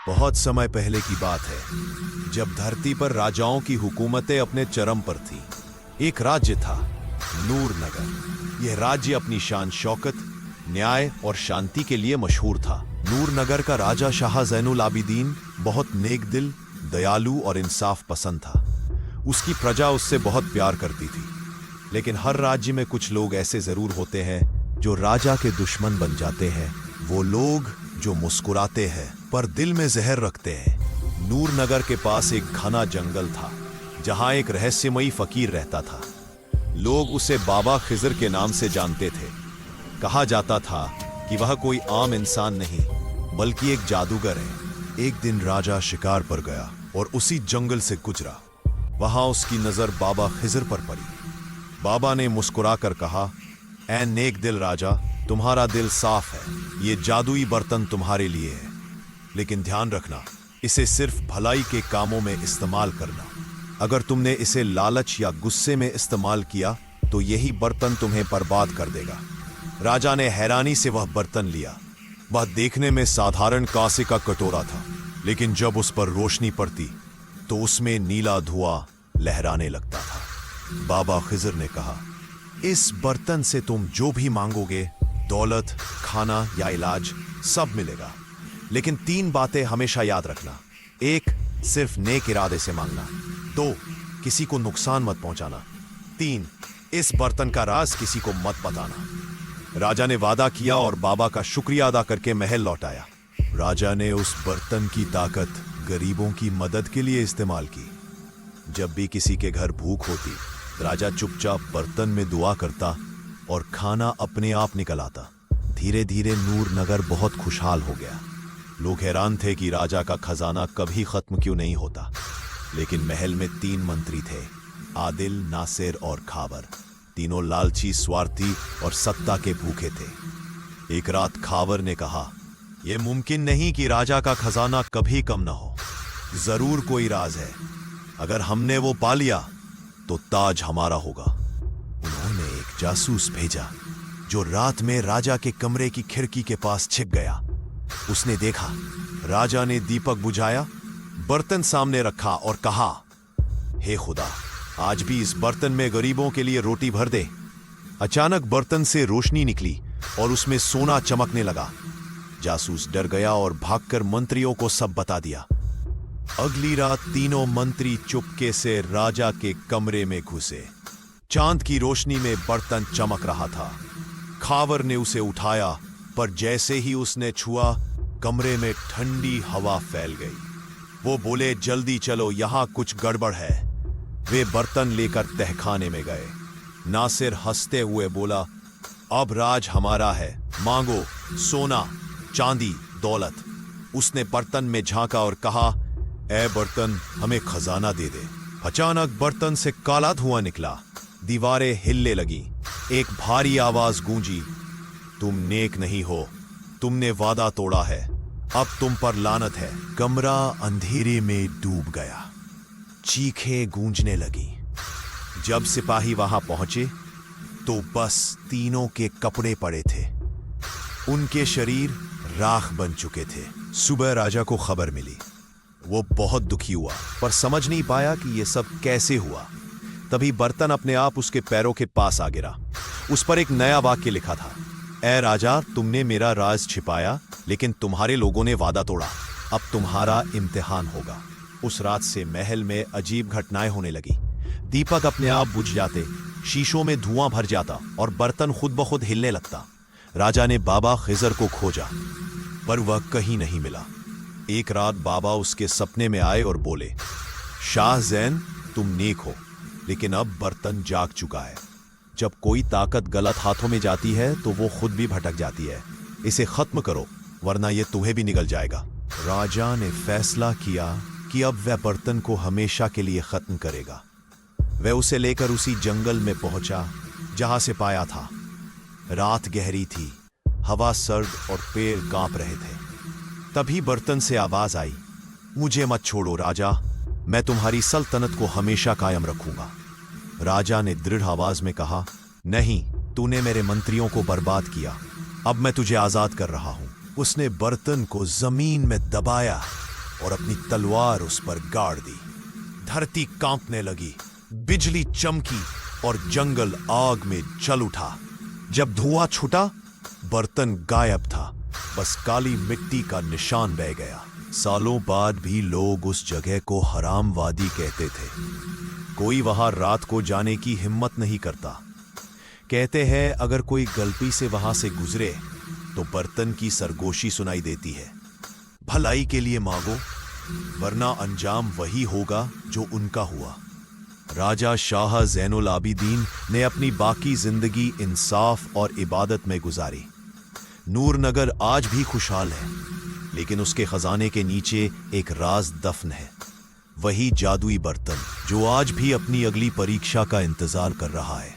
बहुत समय पहले की बात है, जब धरती पर राजाओं की हुकूमतें अपने चरम पर थी। एक राज्य था, नूर नगर। यह राज्य अपनी शान शौकत, न्याय और शांति के लिए मशहूर था। नूर नगर का राजा शाह ज़ैनुल आबिदीन बहुत नेक दिल, दयालु और इंसाफ पसंद था। उसकी प्रजा उससे बहुत प्यार करती थी। लेकिन हर राज्य में कुछ लोग ऐसे जरूर होते हैं जो राजा के दुश्मन बन जाते हैं। वो लोग जो मुस्कुराते हैं पर दिल में जहर रखते हैं। नूर नगर के पास एक घना जंगल था, जहां एक रहस्यमयी फकीर रहता था। लोग उसे बाबा खिजर के नाम से जानते थे। कहा जाता था कि वह कोई आम इंसान नहीं, बल्कि एक जादूगर है। एक दिन राजा शिकार पर गया और उसी जंगल से गुजरा। वहां उसकी नजर बाबा खिजर पर पड़ी। बाबा ने मुस्कुराकर कहा, ऐ नेक दिल राजा, तुम्हारा दिल साफ है। ये जादुई बर्तन तुम्हारे लिए है, लेकिन ध्यान रखना, इसे सिर्फ भलाई के कामों में इस्तेमाल करना। अगर तुमने इसे लालच या गुस्से में इस्तेमाल किया तो यही बर्तन तुम्हें बर्बाद कर देगा। राजा ने हैरानी से वह बर्तन लिया। वह देखने में साधारण कांसे का कटोरा था, लेकिन जब उस पर रोशनी पड़ती तो उसमें नीला धुआं लहराने लगता था। बाबा खिजर ने कहा, इस बर्तन से तुम जो भी मांगोगे, दौलत, खाना या इलाज, सब मिलेगा। लेकिन 3 बातें हमेशा याद रखना। 1, सिर्फ नेक इरादे से मांगना। 2, किसी को नुकसान मत पहुंचाना। 3, इस बर्तन का राज किसी को मत बताना। राजा ने वादा किया और बाबा का शुक्रिया अदा करके महल लौट आया। राजा ने उस बर्तन की ताकत गरीबों की मदद के लिए इस्तेमाल की। जब भी किसी के घर भूख होती, राजा चुपचाप बर्तन में दुआ करता और खाना अपने आप निकल आता। धीरे धीरे नूर नगर बहुत खुशहाल हो गया। लोग हैरान थे कि राजा का खजाना कभी खत्म क्यों नहीं होता। लेकिन महल में 3 मंत्री थे, आदिल, नासिर और खावर। तीनों लालची, स्वार्थी और सत्ता के भूखे थे। एक रात खावर ने कहा, यह मुमकिन नहीं कि राजा का खजाना कभी कम न हो। जरूर कोई राज है। अगर हमने वो पा लिया तो ताज हमारा होगा। उन्होंने एक जासूस भेजा जो रात में राजा के कमरे की खिड़की के पास छिप गया। उसने देखा, राजा ने दीपक बुझाया, बर्तन सामने रखा और कहा, हे खुदा, आज भी इस बर्तन में गरीबों के लिए रोटी भर दे। अचानक बर्तन से रोशनी निकली और उसमें सोना चमकने लगा। जासूस डर गया और भागकर मंत्रियों को सब बता दिया। अगली रात तीनों मंत्री चुपके से राजा के कमरे में घुसे। चांद की रोशनी में बर्तन चमक रहा था। खावर ने उसे उठाया, पर जैसे ही उसने छुआ, कमरे में ठंडी हवा फैल गई। वो बोले, जल्दी चलो, यहां कुछ गड़बड़ है। वे बर्तन लेकर तहखाने में गए। नासिर हंसते हुए बोला, अब राज हमारा है, मांगो, सोना, चांदी, दौलत। उसने बर्तन में झांका और कहा, ऐ बर्तन, हमें खजाना दे दे। अचानक बर्तन से काला धुआं निकला। दीवारें हिलने लगी। एक भारी आवाज गूंजी, तुम नेक नहीं हो, तुमने वादा तोड़ा है, अब तुम पर लानत है। कमरा अंधेरे में डूब गया। चीखें गूंजने लगी। जब सिपाही वहां पहुंचे तो बस तीनों के कपड़े पड़े थे। उनके शरीर राख बन चुके थे। सुबह राजा को खबर मिली। वो बहुत दुखी हुआ, पर समझ नहीं पाया कि ये सब कैसे हुआ। तभी बर्तन अपने आप उसके पैरों के पास आ गिरा। उस पर एक नया वाक्य लिखा था, ऐ राजा, तुमने मेरा राज छिपाया, लेकिन तुम्हारे लोगों ने वादा तोड़ा। अब तुम्हारा इम्तिहान होगा। उस रात से महल में अजीब घटनाएं होने लगी। दीपक अपने आप बुझ जाते, शीशों में धुआं भर जाता और बर्तन खुद ब खुद हिलने लगता। राजा ने बाबा खिजर को खोजा, पर वह कहीं नहीं मिला। एक रात बाबा उसके सपने में आए और बोले, शाह ज़ैन, तुम नेक हो, लेकिन अब बर्तन जाग चुका है। जब कोई ताकत गलत हाथों में जाती है तो वो खुद भी भटक जाती है। इसे खत्म करो, वरना ये तुम्हें भी निगल जाएगा। राजा ने फैसला किया कि अब वह बर्तन को हमेशा के लिए खत्म करेगा। वह उसे लेकर उसी जंगल में पहुंचा जहां से पाया था। रात गहरी थी, हवा सर्द और पेड़ कांप रहे थे। तभी बर्तन से आवाज आई, मुझे मत छोड़ो राजा, मैं तुम्हारी सल्तनत को हमेशा कायम रखूंगा। राजा ने दृढ़ आवाज में कहा, नहीं, तूने मेरे मंत्रियों को बर्बाद किया, अब मैं तुझे आजाद कर रहा हूं। उसने बर्तन को जमीन में दबाया और अपनी तलवार उस पर गाड़ दी। धरती कांपने लगी, बिजली चमकी और जंगल आग में जल उठा। जब धुआं छूटा, बर्तन गायब था, बस काली मिट्टी का निशान बह गया। सालों बाद भी लोग उस जगह को हरामवादी कहते थे। कोई वहां रात को जाने की हिम्मत नहीं करता। कहते हैं अगर कोई गलती से वहां से गुजरे तो बर्तन की सरगोशी सुनाई देती है। भलाई के लिए मांगो, वरना अंजाम वही होगा जो उनका हुआ। राजा शाह ज़ैनुल आबिदीन ने अपनी बाकी जिंदगी इंसाफ और इबादत में गुजारी। नूरनगर आज भी खुशहाल है, लेकिन उसके खजाने के नीचे एक राज दफन है। वही जादुई बर्तन जो आज भी अपनी अगली परीक्षा का इंतजार कर रहा है।